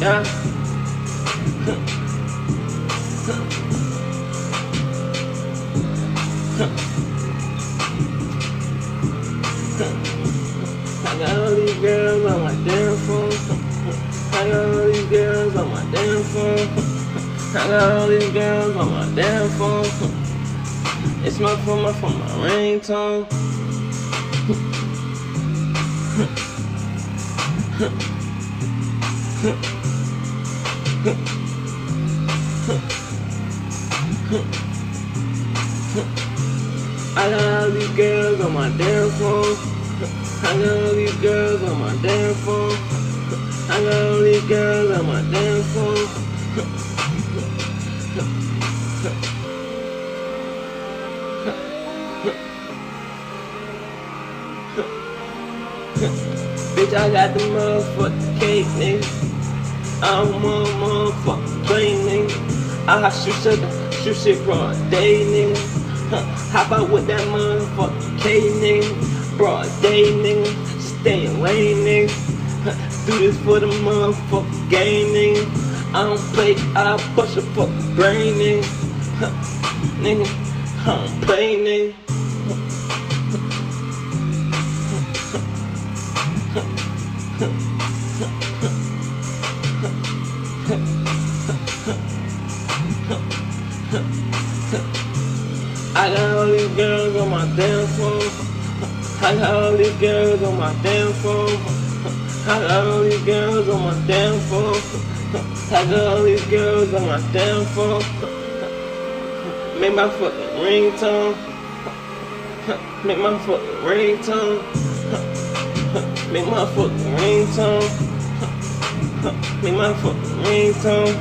Yeah. I got all these girls on my damn phone. I got all these girls on my damn phone. I got all these girls on my damn phone. It's my phone, my ringtone. I got all these girls on my damn phone. I got all these girls on my damn phone. I got all these girls on my damn phone. Bitch, I got the motherfucking cake, nigga. I'm a motherfucking play, nigga. I shoot shit broad day, nigga. Hop out with that motherfucking K, nigga. Broad day, nigga. Stay away, nigga. Do this for the motherfucking game, nigga. I don't play, I bust a fucking brain, nigga. Nigga, I don't play, nigga. I got all these girls on my damn phone. I got all these girls on my damn phone. I got all these girls on my damn phone. I got all these girls on my damn phone. Make my fucking ringtone. Make my fucking ringtone. Make my fucking ringtone. Make my fucking ringtone.